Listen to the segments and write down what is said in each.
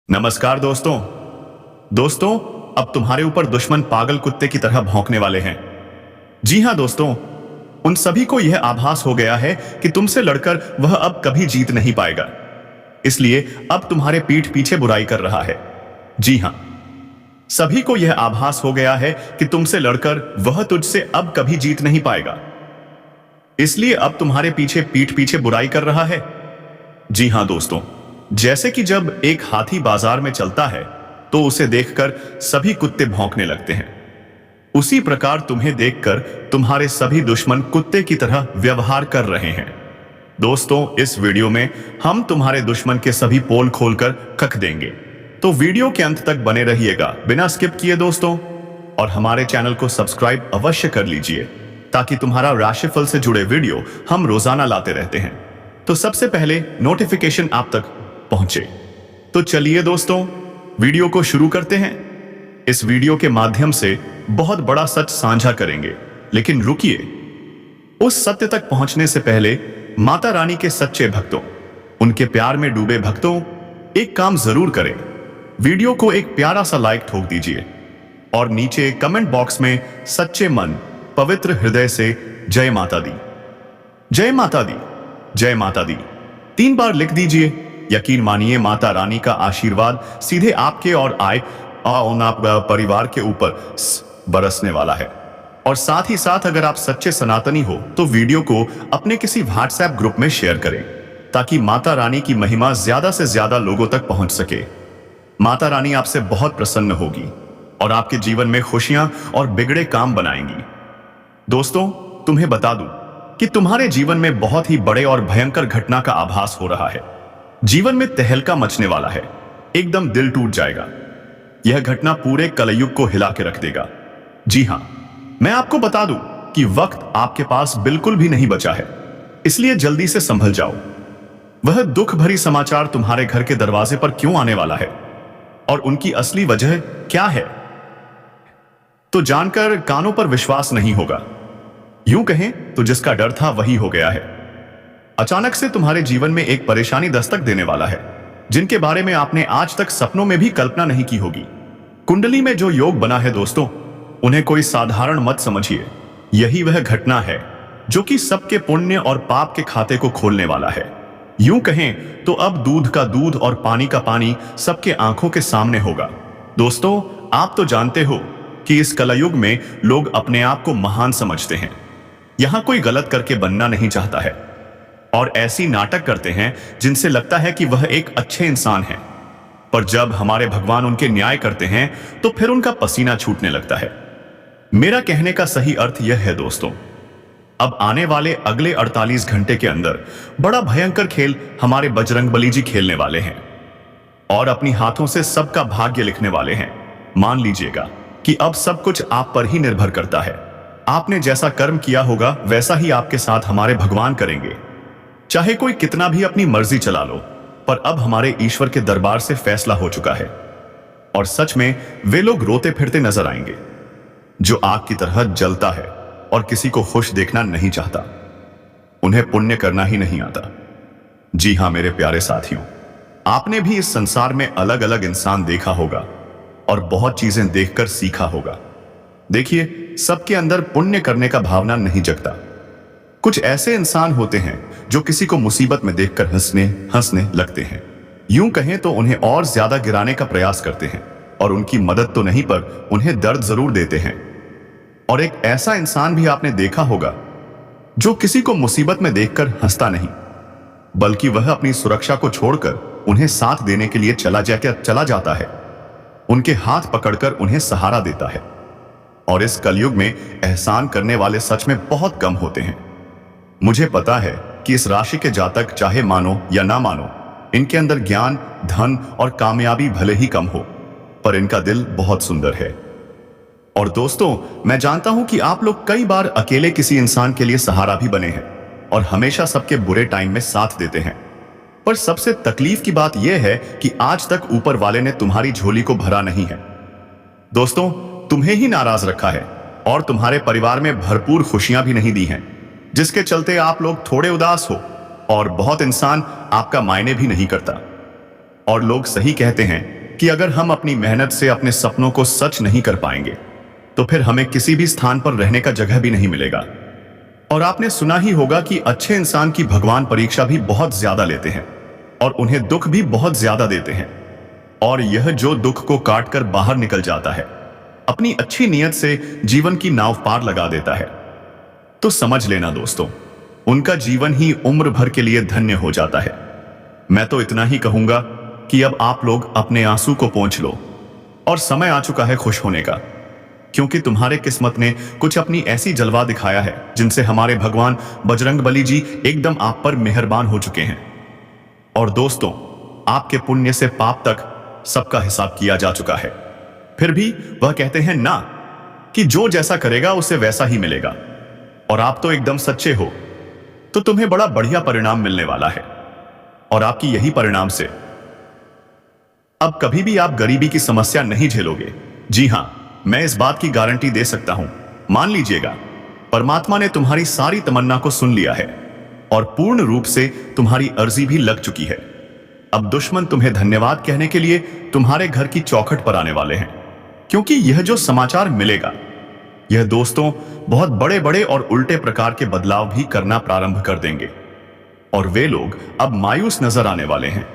नमस्कार दोस्तों। दोस्तों, अब तुम्हारे ऊपर दुश्मन पागल कुत्ते की तरह भौंकने वाले हैं। जी हां दोस्तों, उन सभी को यह आभास हो गया है कि तुमसे लड़कर वह अब कभी जीत नहीं पाएगा। इसलिए अब तुम्हारे पीठ पीछे बुराई कर रहा है। जी हां, सभी को यह आभास हो गया है कि तुमसे लड़कर वह तुझसे अब कभी जीत नहीं पाएगा। इसलिए अब तुम्हारे पीछे पीठ पीछे बुराई कर रहा है। जी हां दोस्तों, जैसे कि जब एक हाथी बाजार में चलता है तो उसे देखकर सभी कुत्ते भौंकने लगते हैं, उसी प्रकार तुम्हें देखकर तुम्हारे सभी दुश्मन कुत्ते की तरह व्यवहार कर रहे हैं। दोस्तों, इस वीडियो में हम तुम्हारे दुश्मन के सभी पोल खोलकर कख देंगे, तो वीडियो के अंत तक बने रहिएगा बिना स्किप किए दोस्तों। और हमारे चैनल को सब्सक्राइब अवश्य कर लीजिए ताकि तुम्हारा राशिफल से जुड़े वीडियो हम रोजाना लाते रहते हैं, तो सबसे पहले नोटिफिकेशन आप तक पहुंचे। तो चलिए दोस्तों, वीडियो को शुरू करते हैं। इस वीडियो के माध्यम से बहुत बड़ा सच साझा करेंगे, लेकिन रुकिए, उस सत्य तक पहुंचने से पहले माता रानी के सच्चे भक्तों, उनके प्यार में डूबे भक्तों, एक काम जरूर करें। वीडियो को एक प्यारा सा लाइक ठोक दीजिए और नीचे कमेंट बॉक्स में सच्चे मन पवित्र हृदय से जय माता दी, जय माता दी, जय माता दी 3 बार लिख दीजिए। यकीन मानिए, माता रानी का आशीर्वाद सीधे आपके और परिवार के ऊपर बरसने वाला है। और साथ ही साथ अगर आप सच्चे सनातनी हो तो वीडियो को अपने किसी व्हाट्सएप ग्रुप में शेयर करें ताकि माता रानी की महिमा ज्यादा से ज्यादा लोगों तक पहुंच सके। माता रानी आपसे बहुत प्रसन्न होगी और आपके जीवन में खुशियां और बिगड़े काम बनाएंगी। दोस्तों, तुम्हें बता दूं कि तुम्हारे जीवन में बहुत ही बड़े और भयंकर घटना का आभास हो रहा है। जीवन में तहलका मचने वाला है, एकदम दिल टूट जाएगा। यह घटना पूरे कलयुग को हिला के रख देगा। जी हां, मैं आपको बता दूं कि वक्त आपके पास बिल्कुल भी नहीं बचा है, इसलिए जल्दी से संभल जाओ। वह दुख भरी समाचार तुम्हारे घर के दरवाजे पर क्यों आने वाला है और उनकी असली वजह क्या है, तो जानकर कानों पर विश्वास नहीं होगा। यूं कहें तो जिसका डर था वही हो गया है। अचानक से तुम्हारे जीवन में एक परेशानी दस्तक देने वाला है, जिनके बारे में आपने आज तक सपनों में भी कल्पना नहीं की होगी। कुंडली में जो योग बना है दोस्तों, उन्हें कोई साधारण मत समझिए। यही वह घटना है जो कि सबके पुण्य और पाप के खाते को खोलने वाला है। यूं कहें तो अब दूध का दूध और पानी का पानी सबके आंखों के सामने होगा। दोस्तों, आप तो जानते हो कि इस कलयुग में लोग अपने आप को महान समझते हैं। यहां कोई गलत करके बनना नहीं चाहता है और ऐसी नाटक करते हैं जिनसे लगता है कि वह एक अच्छे इंसान हैं, पर जब हमारे भगवान उनके न्याय करते हैं तो फिर उनका पसीना छूटने लगता है। मेरा कहने का सही अर्थ यह है दोस्तों, अब आने वाले अगले 48 घंटे के अंदर बड़ा भयंकर खेल हमारे बजरंगबली जी खेलने वाले हैं और अपनी हाथों से सबका भाग्य लिखने वाले हैं। मान लीजिएगा कि अब सब कुछ आप पर ही निर्भर करता है। आपने जैसा कर्म किया होगा वैसा ही आपके साथ हमारे भगवान करेंगे। चाहे कोई कितना भी अपनी मर्जी चला लो, पर अब हमारे ईश्वर के दरबार से फैसला हो चुका है और सच में वे लोग रोते फिरते नजर आएंगे जो आग की तरह जलता है और किसी को खुश देखना नहीं चाहता। उन्हें पुण्य करना ही नहीं आता। जी हां मेरे प्यारे साथियों, आपने भी इस संसार में अलग अलग इंसान देखा होगा और बहुत चीजें देखकर सीखा होगा। देखिए, सबके अंदर पुण्य करने का भावना नहीं जगता। कुछ ऐसे इंसान होते हैं जो किसी को मुसीबत में देखकर हंसने लगते हैं। यूं कहें तो उन्हें और ज्यादा गिराने का प्रयास करते हैं और उनकी मदद तो नहीं पर उन्हें दर्द जरूर देते हैं। और एक ऐसा इंसान भी आपने देखा होगा जो किसी को मुसीबत में देखकर हंसता नहीं, बल्कि वह अपनी सुरक्षा को छोड़कर उन्हें साथ देने के लिए चला जाता है, उनके हाथ पकड़कर उन्हें सहारा देता है। और इस कलयुग में एहसान करने वाले सच में बहुत कम होते हैं। मुझे पता है कि इस राशि के जातक चाहे मानो या ना मानो, इनके अंदर ज्ञान, धन और कामयाबी भले ही कम हो, पर इनका दिल बहुत सुंदर है। और दोस्तों, मैं जानता हूं कि आप लोग कई बार अकेले किसी इंसान के लिए सहारा भी बने हैं और हमेशा सबके बुरे टाइम में साथ देते हैं। पर सबसे तकलीफ की बात यह है कि आज तक ऊपर वाले ने तुम्हारी झोली को भरा नहीं है। दोस्तों, तुम्हें ही नाराज रखा है और तुम्हारे परिवार में भरपूर खुशियां भी नहीं दी हैं, जिसके चलते आप लोग थोड़े उदास हो और बहुत इंसान आपका मायने भी नहीं करता। और लोग सही कहते हैं कि अगर हम अपनी मेहनत से अपने सपनों को सच नहीं कर पाएंगे तो फिर हमें किसी भी स्थान पर रहने का जगह भी नहीं मिलेगा। और आपने सुना ही होगा कि अच्छे इंसान की भगवान परीक्षा भी बहुत ज्यादा लेते हैं और उन्हें दुख भी बहुत ज्यादा देते हैं। और यह जो दुख को काट कर बाहर निकल जाता है, अपनी अच्छी नीयत से जीवन की नाव पार लगा देता है, तो समझ लेना दोस्तों, उनका जीवन ही उम्र भर के लिए धन्य हो जाता है। मैं तो इतना ही कहूंगा कि अब आप लोग अपने आंसू को पोंछ लो और समय आ चुका है खुश होने का, क्योंकि तुम्हारे किस्मत ने कुछ अपनी ऐसी जलवा दिखाया है जिनसे हमारे भगवान बजरंगबली जी एकदम आप पर मेहरबान हो चुके हैं। और दोस्तों, आपके पुण्य से पाप तक सबका हिसाब किया जा चुका है। फिर भी वह कहते हैं ना कि जो जैसा करेगा उसे वैसा ही मिलेगा। और आप तो एकदम सच्चे हो, तो तुम्हें बड़ा बढ़िया परिणाम मिलने वाला है। और आपकी यही परिणाम से अब कभी भी आप गरीबी की समस्या नहीं झेलोगे। जी हां, मैं इस बात की गारंटी दे सकता हूं। मान लीजिएगा, परमात्मा ने तुम्हारी सारी तमन्ना को सुन लिया है और पूर्ण रूप से तुम्हारी अर्जी भी लग चुकी है। अब दुश्मन तुम्हें धन्यवाद कहने के लिए तुम्हारे घर की चौखट पर आने वाले हैं, क्योंकि यह जो समाचार मिलेगा, यह दोस्तों बहुत बड़े बड़े और उल्टे प्रकार के बदलाव भी करना प्रारंभ कर देंगे। और वे लोग अब मायूस नजर आने वाले हैं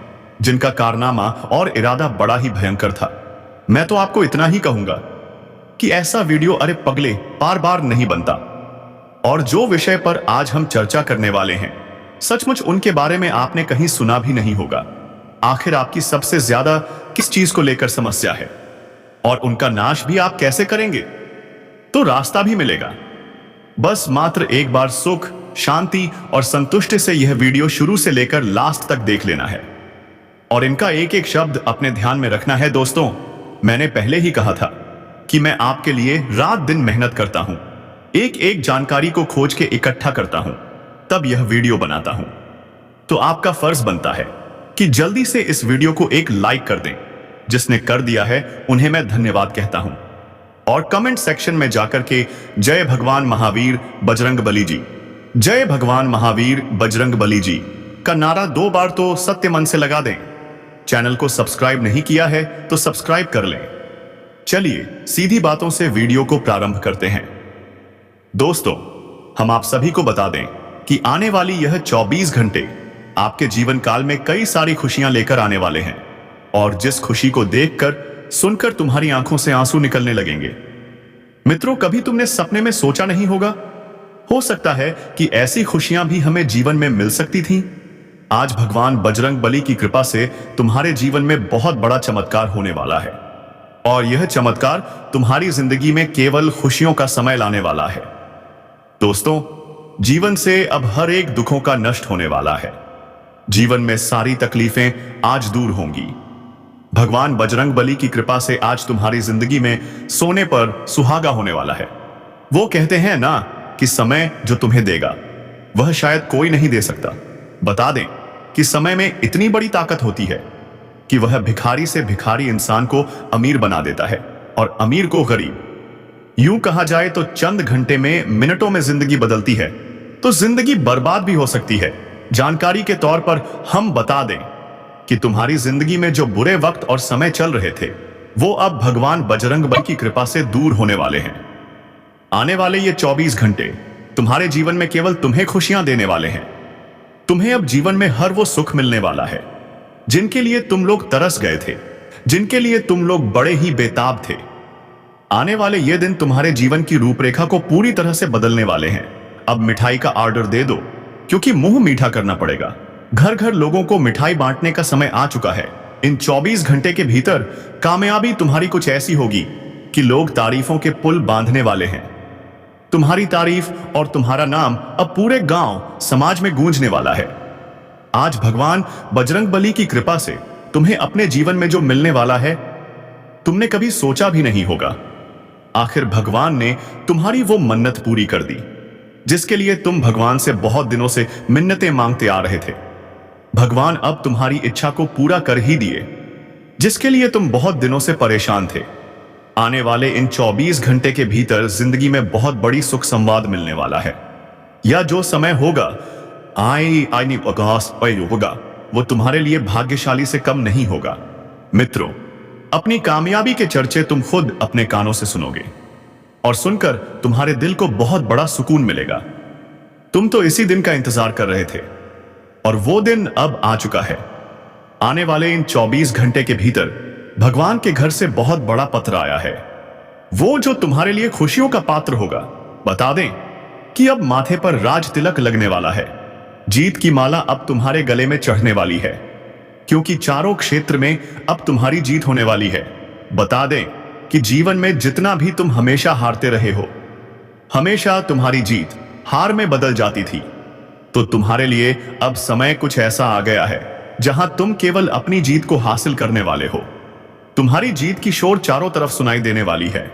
जिनका कारनामा और इरादा बड़ा ही भयंकर था। मैं तो आपको इतना ही कहूंगा कि ऐसा वीडियो अरे पगले बार बार नहीं बनता। और जो विषय पर आज हम चर्चा करने वाले हैं, सचमुच उनके बारे में आपने कहीं सुना भी नहीं होगा। आखिर आपकी सबसे ज्यादा किस चीज को लेकर समस्या है और उनका नाश भी आप कैसे करेंगे, तो रास्ता भी मिलेगा। बस मात्र एक बार सुख, शांति और संतुष्टि से यह वीडियो शुरू से लेकर लास्ट तक देख लेना है और इनका एक एक शब्द अपने ध्यान में रखना है। दोस्तों, मैंने पहले ही कहा था कि मैं आपके लिए रात दिन मेहनत करता हूं, एक एक जानकारी को खोज के इकट्ठा करता हूं, तब यह वीडियो बनाता हूं। तो आपका फर्ज बनता है कि जल्दी से इस वीडियो को एक लाइक कर दें। जिसने कर दिया है उन्हें मैं धन्यवाद कहता हूं। और कमेंट सेक्शन में जाकर के जय भगवान महावीर बजरंगबली जी, जय भगवान महावीर बजरंगबली जी का नारा 2 बार तो सत्य मन से लगा दें। चैनल को सब्सक्राइब नहीं किया है तो सब्सक्राइब कर लें। चलिए सीधी बातों से वीडियो को प्रारंभ करते हैं। दोस्तों, हम आप सभी को बता दें कि आने वाली यह 24 घंटे आपके जीवन काल में कई सारी खुशियां लेकर आने वाले हैं और जिस खुशी को देखकर, सुनकर तुम्हारी आंखों से आंसू निकलने लगेंगे। मित्रों, कभी तुमने सपने में सोचा नहीं होगा, हो सकता है कि ऐसी खुशियां भी हमें जीवन में मिल सकती थीं। आज भगवान बजरंगबली की कृपा से तुम्हारे जीवन में बहुत बड़ा चमत्कार होने वाला है और यह चमत्कार तुम्हारी जिंदगी में केवल खुशियों का समय लाने वाला है। दोस्तों, जीवन से अब हर एक दुखों का नष्ट होने वाला है। जीवन में सारी तकलीफें आज दूर होंगी। भगवान बजरंगबली की कृपा से आज तुम्हारी जिंदगी में सोने पर सुहागा होने वाला है। वो कहते हैं ना कि समय जो तुम्हें देगा वह शायद कोई नहीं दे सकता। बता दें कि समय में इतनी बड़ी ताकत होती है कि वह भिखारी से भिखारी इंसान को अमीर बना देता है और अमीर को गरीब। यूं कहा जाए तो चंद घंटे में, मिनटों में जिंदगी बदलती है तो जिंदगी बर्बाद भी हो सकती है। जानकारी के तौर पर हम बता दें कि तुम्हारी जिंदगी में जो बुरे वक्त और समय चल रहे थे वो अब भगवान बजरंगबली की कृपा से दूर होने वाले हैं। आने वाले ये 24 घंटे तुम्हारे जीवन में केवल तुम्हें खुशियां देने वाले हैं। तुम्हें अब जीवन में हर वो सुख मिलने वाला है जिनके लिए तुम लोग तरस गए थे, जिनके लिए तुम लोग बड़े ही बेताब थे। आने वाले ये दिन तुम्हारे जीवन की रूपरेखा को पूरी तरह से बदलने वाले हैं। अब मिठाई का ऑर्डर दे दो, क्योंकि मुंह मीठा करना पड़ेगा। घर घर लोगों को मिठाई बांटने का समय आ चुका है। इन 24 घंटे के भीतर कामयाबी तुम्हारी कुछ ऐसी होगी कि लोग तारीफों के पुल बांधने वाले हैं। तुम्हारी तारीफ और तुम्हारा नाम अब पूरे गांव, समाज में गूंजने वाला है। आज भगवान बजरंगबली की कृपा से तुम्हें अपने जीवन में जो मिलने वाला है, तुमने कभी सोचा भी नहीं होगा। आखिर भगवान ने तुम्हारी वो मन्नत पूरी कर दी जिसके लिए तुम भगवान से बहुत दिनों से मिन्नतें मांगते आ रहे थे। भगवान अब तुम्हारी इच्छा को पूरा कर ही दिए जिसके लिए तुम बहुत दिनों से परेशान थे। आने वाले इन 24 घंटे के भीतर जिंदगी में बहुत बड़ी सुख संवाद मिलने वाला है। या जो समय होगा होगा वो तुम्हारे लिए भाग्यशाली से कम नहीं होगा। मित्रों, अपनी कामयाबी के चर्चे तुम खुद अपने कानों से सुनोगे और सुनकर तुम्हारे दिल को बहुत बड़ा सुकून मिलेगा। तुम तो इसी दिन का इंतजार कर रहे थे और वो दिन अब आ चुका है। आने वाले इन 24 घंटे के भीतर भगवान के घर से बहुत बड़ा पत्र आया है, वो जो तुम्हारे लिए खुशियों का पात्र होगा। बता दें कि अब माथे पर राज तिलक लगने वाला है। जीत की माला अब तुम्हारे गले में चढ़ने वाली है, क्योंकि चारों क्षेत्र में अब तुम्हारी जीत होने वाली है। बता दें कि जीवन में जितना भी तुम हमेशा हारते रहे हो, हमेशा तुम्हारी जीत हार में बदल जाती थी, तो तुम्हारे लिए अब समय कुछ ऐसा आ गया है जहां तुम केवल अपनी जीत को हासिल करने वाले हो। तुम्हारी जीत की शोर चारों तरफ सुनाई देने वाली है।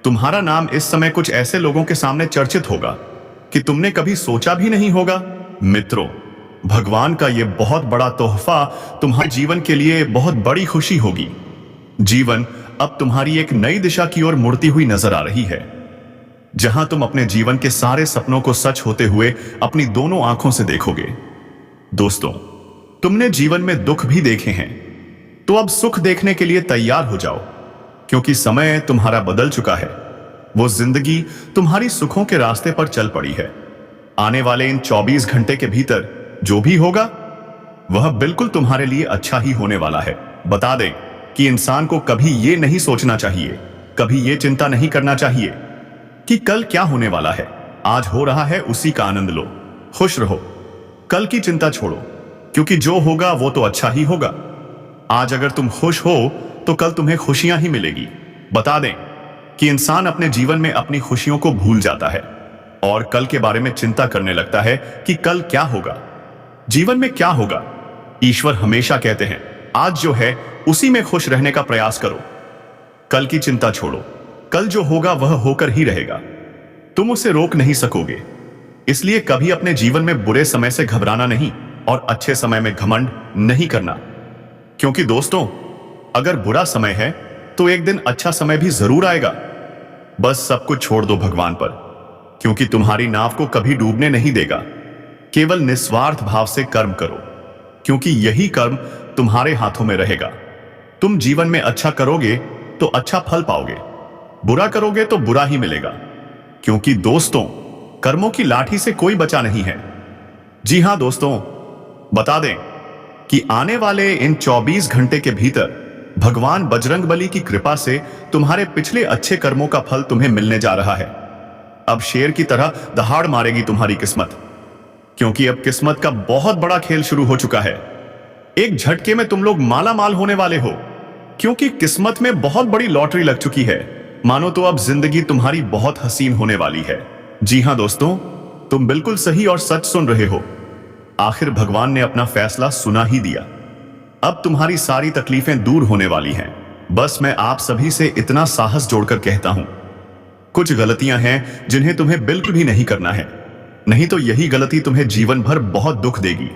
तुम्हारा नाम इस समय कुछ ऐसे लोगों के सामने चर्चित होगा कि तुमने कभी सोचा भी नहीं होगा। मित्रों, भगवान का यह बहुत बड़ा तोहफा तुम्हारे जीवन के लिए बहुत बड़ी खुशी होगी। जीवन अब तुम्हारी एक नई दिशा की ओर मुड़ती हुई नजर आ रही है, जहां तुम अपने जीवन के सारे सपनों को सच होते हुए अपनी दोनों आंखों से देखोगे। दोस्तों, तुमने जीवन में दुख भी देखे हैं, तो अब सुख देखने के लिए तैयार हो जाओ, क्योंकि समय तुम्हारा बदल चुका है। वो जिंदगी तुम्हारी सुखों के रास्ते पर चल पड़ी है। आने वाले इन 24 घंटे के भीतर जो भी होगा वह बिल्कुल तुम्हारे लिए अच्छा ही होने वाला है। बता दें कि इंसान को कभी ये नहीं सोचना चाहिए, कभी ये चिंता नहीं करना चाहिए कि कल क्या होने वाला है। आज हो रहा है उसी का आनंद लो, खुश रहो। कल की चिंता छोड़ो, क्योंकि जो होगा वो तो अच्छा ही होगा। आज अगर तुम खुश हो तो कल तुम्हें खुशियां ही मिलेगी। बता दें कि इंसान अपने जीवन में अपनी खुशियों को भूल जाता है और कल के बारे में चिंता करने लगता है कि कल क्या होगा, जीवन में क्या होगा। ईश्वर हमेशा कहते हैं, आज जो है उसी में खुश रहने का प्रयास करो। कल की चिंता छोड़ो, कल जो होगा वह होकर ही रहेगा, तुम उसे रोक नहीं सकोगे। इसलिए कभी अपने जीवन में बुरे समय से घबराना नहीं और अच्छे समय में घमंड नहीं करना, क्योंकि दोस्तों, अगर बुरा समय है तो एक दिन अच्छा समय भी जरूर आएगा। बस सब कुछ छोड़ दो भगवान पर, क्योंकि तुम्हारी नाव को कभी डूबने नहीं देगा। केवल निस्वार्थ भाव से कर्म करो, क्योंकि यही कर्म तुम्हारे हाथों में रहेगा। तुम जीवन में अच्छा करोगे तो अच्छा फल पाओगे, बुरा करोगे तो बुरा ही मिलेगा, क्योंकि दोस्तों, कर्मों की लाठी से कोई बचा नहीं है। जी हां दोस्तों, बता दें कि आने वाले इन 24 घंटे के भीतर भगवान बजरंगबली की कृपा से तुम्हारे पिछले अच्छे कर्मों का फल तुम्हें मिलने जा रहा है। अब शेर की तरह दहाड़ मारेगी तुम्हारी किस्मत, क्योंकि अब किस्मत का बहुत बड़ा खेल शुरू हो चुका है। एक झटके में तुम लोग माला माल होने वाले हो, क्योंकि किस्मत में बहुत बड़ी लॉटरी लग चुकी है। मानो तो अब जिंदगी तुम्हारी बहुत हसीन होने वाली है। जी हां दोस्तों, तुम बिल्कुल सही और सच सुन रहे हो। आखिर भगवान ने अपना फैसला सुना ही दिया। अब तुम्हारी सारी तकलीफें दूर होने वाली हैं। बस मैं आप सभी से इतना साहस जोड़कर कहता हूं, कुछ गलतियां हैं जिन्हें तुम्हें बिल्कुल भी नहीं करना है, नहीं तो यही गलती तुम्हें जीवन भर बहुत दुख देगी।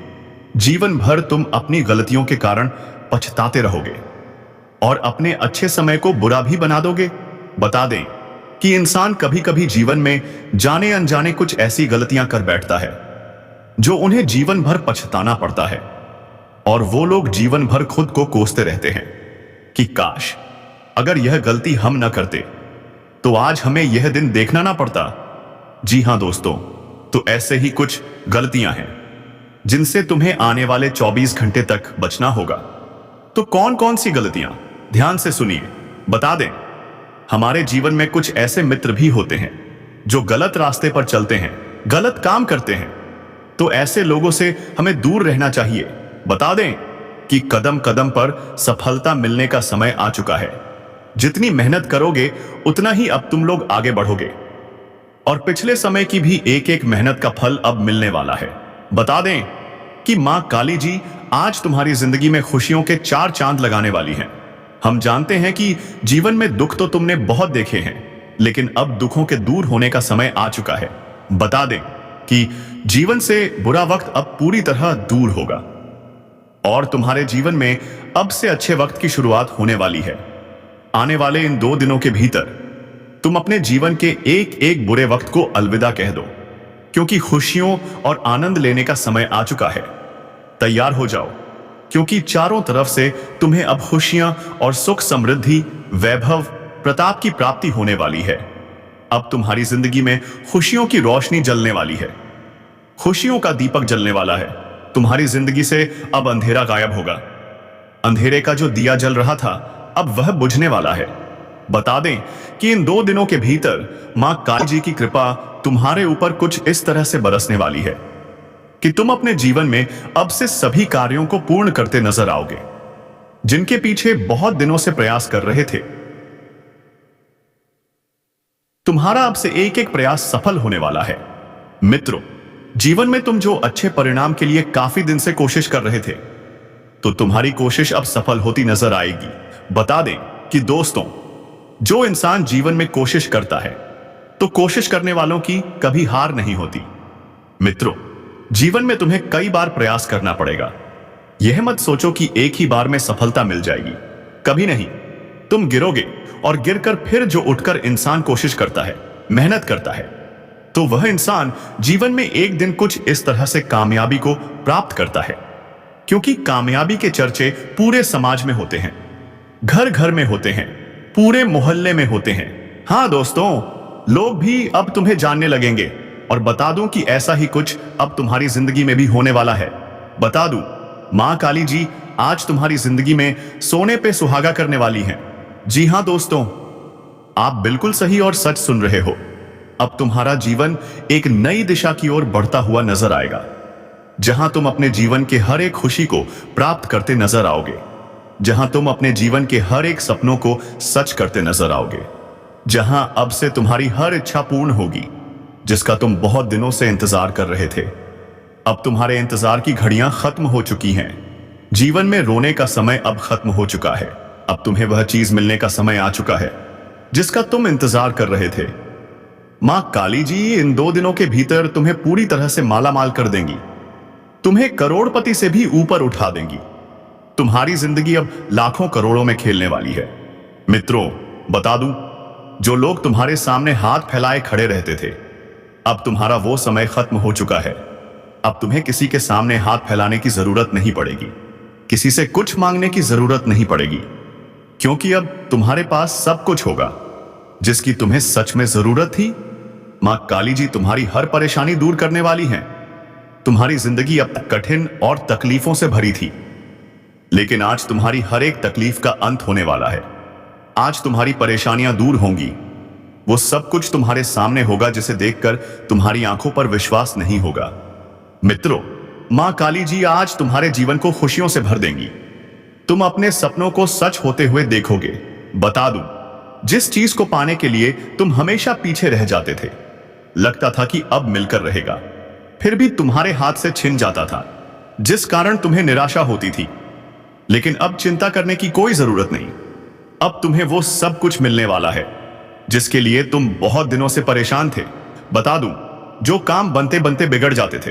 जीवन भर तुम अपनी गलतियों के कारण पछताते रहोगे और अपने अच्छे समय को बुरा भी बना दोगे। बता दें कि इंसान कभी कभी जीवन में जाने अनजाने कुछ ऐसी गलतियां कर बैठता है जो उन्हें जीवन भर पछताना पड़ता है, और वो लोग जीवन भर खुद को कोसते रहते हैं कि काश अगर यह गलती हम न करते तो आज हमें यह दिन देखना ना पड़ता। जी हां दोस्तों, तो ऐसे ही कुछ गलतियां हैं जिनसे तुम्हें आने वाले 24 घंटे तक बचना होगा। तो कौन कौन सी गलतियां, ध्यान से सुनिए। बता दें, हमारे जीवन में कुछ ऐसे मित्र भी होते हैं जो गलत रास्ते पर चलते हैं, गलत काम करते हैं, तो ऐसे लोगों से हमें दूर रहना चाहिए। बता दें कि कदम कदम पर सफलता मिलने का समय आ चुका है। जितनी मेहनत करोगे उतना ही अब तुम लोग आगे बढ़ोगे, और पिछले समय की भी एक एक मेहनत का फल अब मिलने वाला है। बता दें कि मां काली जी आज तुम्हारी जिंदगी में खुशियों के 4 चांद लगाने वाली हैं। हम जानते हैं कि जीवन में दुख तो तुमने बहुत देखे हैं, लेकिन अब दुखों के दूर होने का समय आ चुका है। बता दें कि जीवन से बुरा वक्त अब पूरी तरह दूर होगा और तुम्हारे जीवन में अब से अच्छे वक्त की शुरुआत होने वाली है। आने वाले इन 2 दिनों के भीतर तुम अपने जीवन के एक एक बुरे वक्त को अलविदा कह दो, क्योंकि खुशियों और आनंद लेने का समय आ चुका है। तैयार हो जाओ, क्योंकि चारों तरफ से तुम्हें अब खुशियां और सुख, समृद्धि, वैभव, प्रताप की प्राप्ति होने वाली है। अब तुम्हारी जिंदगी में खुशियों की रोशनी जलने वाली है, खुशियों का दीपक जलने वाला है। तुम्हारी जिंदगी से अब अंधेरा गायब होगा। अंधेरे का जो दिया जल रहा था अब वह बुझने वाला है। बता दें कि इन 2 दिनों के भीतर मां काली जी की कृपा तुम्हारे ऊपर कुछ इस तरह से बरसने वाली है कि तुम अपने जीवन में अब से सभी कार्यों को पूर्ण करते नजर आओगे, जिनके पीछे बहुत दिनों से प्रयास कर रहे थे। तुम्हारा अब से एक एक प्रयास सफल होने वाला है। मित्रों, जीवन में तुम जो अच्छे परिणाम के लिए काफी दिन से कोशिश कर रहे थे, तो तुम्हारी कोशिश अब सफल होती नजर आएगी। बता दें कि दोस्तों, जो इंसान जीवन में कोशिश करता है तो कोशिश करने वालों की कभी हार नहीं होती। मित्रों, जीवन में तुम्हें कई बार प्रयास करना पड़ेगा। यह मत सोचो कि एक ही बार में सफलता मिल जाएगी, कभी नहीं। तुम गिरोगे और गिरकर फिर जो उठकर इंसान कोशिश करता है, मेहनत करता है, तो वह इंसान जीवन में एक दिन कुछ इस तरह से कामयाबी को प्राप्त करता है। क्योंकि कामयाबी के चर्चे पूरे समाज में होते हैं, घर घर में होते हैं, पूरे मोहल्ले में होते हैं। हाँ दोस्तों, लोग भी अब तुम्हें जानने लगेंगे। और बता दूं कि ऐसा ही कुछ अब तुम्हारी जिंदगी में भी होने वाला है। बता दूं, मां काली जी आज तुम्हारी जिंदगी में सोने पे सुहागा करने वाली हैं। जी हां दोस्तों, आप बिल्कुल सही और सच सुन रहे हो। अब तुम्हारा जीवन एक नई दिशा की ओर बढ़ता हुआ नजर आएगा, जहां तुम अपने जीवन के हर एक खुशी को प्राप्त करते नजर आओगे, जहां तुम अपने जीवन के हर एक सपनों को सच करते नजर आओगे, जहां अब से तुम्हारी हर इच्छा पूर्ण होगी जिसका तुम बहुत दिनों से इंतजार कर रहे थे। अब तुम्हारे इंतजार की घड़ियां खत्म हो चुकी हैं। जीवन में रोने का समय अब खत्म हो चुका है। अब तुम्हें वह चीज मिलने का समय आ चुका है जिसका तुम इंतजार कर रहे थे। मां काली जी इन 2 दिनों के भीतर तुम्हें पूरी तरह से मालामाल कर देंगी, तुम्हें करोड़पति से भी ऊपर उठा देंगी। तुम्हारी जिंदगी अब लाखों करोड़ों में खेलने वाली है। मित्रों, बता दूं, जो लोग तुम्हारे सामने हाथ फैलाए खड़े रहते थे, अब तुम्हारा वो समय खत्म हो चुका है। अब तुम्हें किसी के सामने हाथ फैलाने की जरूरत नहीं पड़ेगी, किसी से कुछ मांगने की जरूरत नहीं पड़ेगी, क्योंकि अब तुम्हारे पास सब कुछ होगा जिसकी तुम्हें सच में जरूरत थी। मां काली जी तुम्हारी हर परेशानी दूर करने वाली हैं। तुम्हारी जिंदगी अब तक कठिन और तकलीफों से भरी थी, लेकिन आज तुम्हारी हर एक तकलीफ का अंत होने वाला है। आज तुम्हारी परेशानियां दूर होंगी। वो सब कुछ तुम्हारे सामने होगा जिसे देखकर तुम्हारी आंखों पर विश्वास नहीं होगा। मित्रों, मां काली जी आज तुम्हारे जीवन को खुशियों से भर देंगी। तुम अपने सपनों को सच होते हुए देखोगे। बता दूं, जिस चीज को पाने के लिए तुम हमेशा पीछे रह जाते थे, लगता था कि अब मिलकर रहेगा, फिर भी तुम्हारे हाथ से छिन जाता था, जिस कारण तुम्हें निराशा होती थी। लेकिन अब चिंता करने की कोई जरूरत नहीं। अब तुम्हें वो सब कुछ मिलने वाला है जिसके लिए तुम बहुत दिनों से परेशान थे। बता दूं, जो काम बनते बनते बिगड़ जाते थे,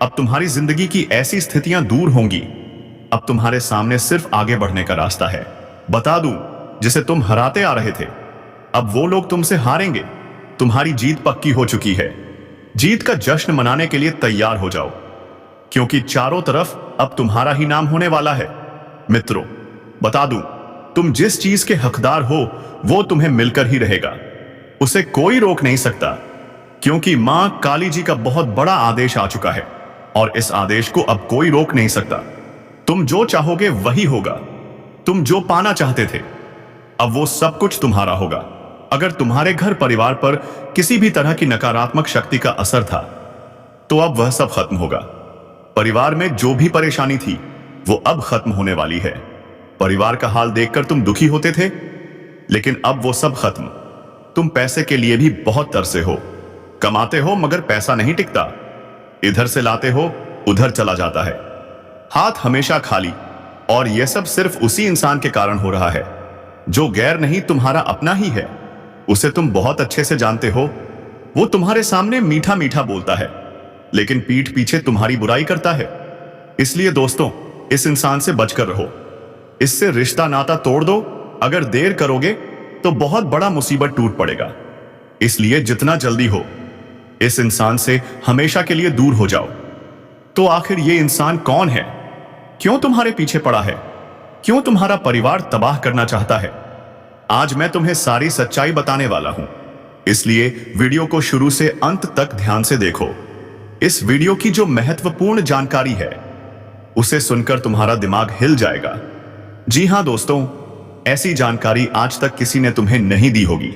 अब तुम्हारी जिंदगी की ऐसी स्थितियां दूर होंगी। अब तुम्हारे सामने सिर्फ आगे बढ़ने का रास्ता है। बता दूं, जिसे तुम हराते आ रहे थे, अब वो लोग तुमसे हारेंगे। तुम्हारी जीत पक्की हो चुकी है। जीत का जश्न मनाने के लिए तैयार हो जाओ, क्योंकि चारों तरफ अब तुम्हारा ही नाम होने वाला है। मित्रों, बता दूं, तुम जिस चीज के हकदार हो वो तुम्हें मिलकर ही रहेगा। उसे कोई रोक नहीं सकता, क्योंकि मां काली जी का बहुत बड़ा आदेश आ चुका है और इस आदेश को अब कोई रोक नहीं सकता। तुम जो चाहोगे वही होगा। तुम जो पाना चाहते थे, अब वो सब कुछ तुम्हारा होगा। अगर तुम्हारे घर परिवार पर किसी भी तरह की नकारात्मक शक्ति का असर था, तो अब वह सब खत्म होगा। परिवार में जो भी परेशानी थी वो अब खत्म होने वाली है। परिवार का हाल देखकर तुम दुखी होते थे, लेकिन अब वो सब खत्म। तुम पैसे के लिए भी बहुत तरसे हो, कमाते हो मगर पैसा नहीं टिकता, इधर से लाते हो उधर चला जाता है, हाथ हमेशा खाली। और यह सब सिर्फ उसी इंसान के कारण हो रहा है जो गैर नहीं, तुम्हारा अपना ही है। उसे तुम बहुत अच्छे से जानते हो। वो तुम्हारे सामने मीठा मीठा बोलता है, लेकिन पीठ पीछे तुम्हारी बुराई करता है। इसलिए दोस्तों, इस इंसान से बचकर रहो। इससे रिश्ता नाता तोड़ दो। अगर देर करोगे तो बहुत बड़ा मुसीबत टूट पड़ेगा। इसलिए जितना जल्दी हो इस इंसान से हमेशा के लिए दूर हो जाओ। तो आखिर ये इंसान कौन है? क्यों तुम्हारे पीछे पड़ा है, क्यों तुम्हारा परिवार तबाह करना चाहता है। आज मैं तुम्हें सारी सच्चाई बताने वाला हूं, इसलिए वीडियो को शुरू से अंत तक ध्यान से देखो। इस वीडियो की जो महत्वपूर्ण जानकारी है उसे सुनकर तुम्हारा दिमाग हिल जाएगा। जी हां दोस्तों, ऐसी जानकारी आज तक किसी ने तुम्हें नहीं दी होगी।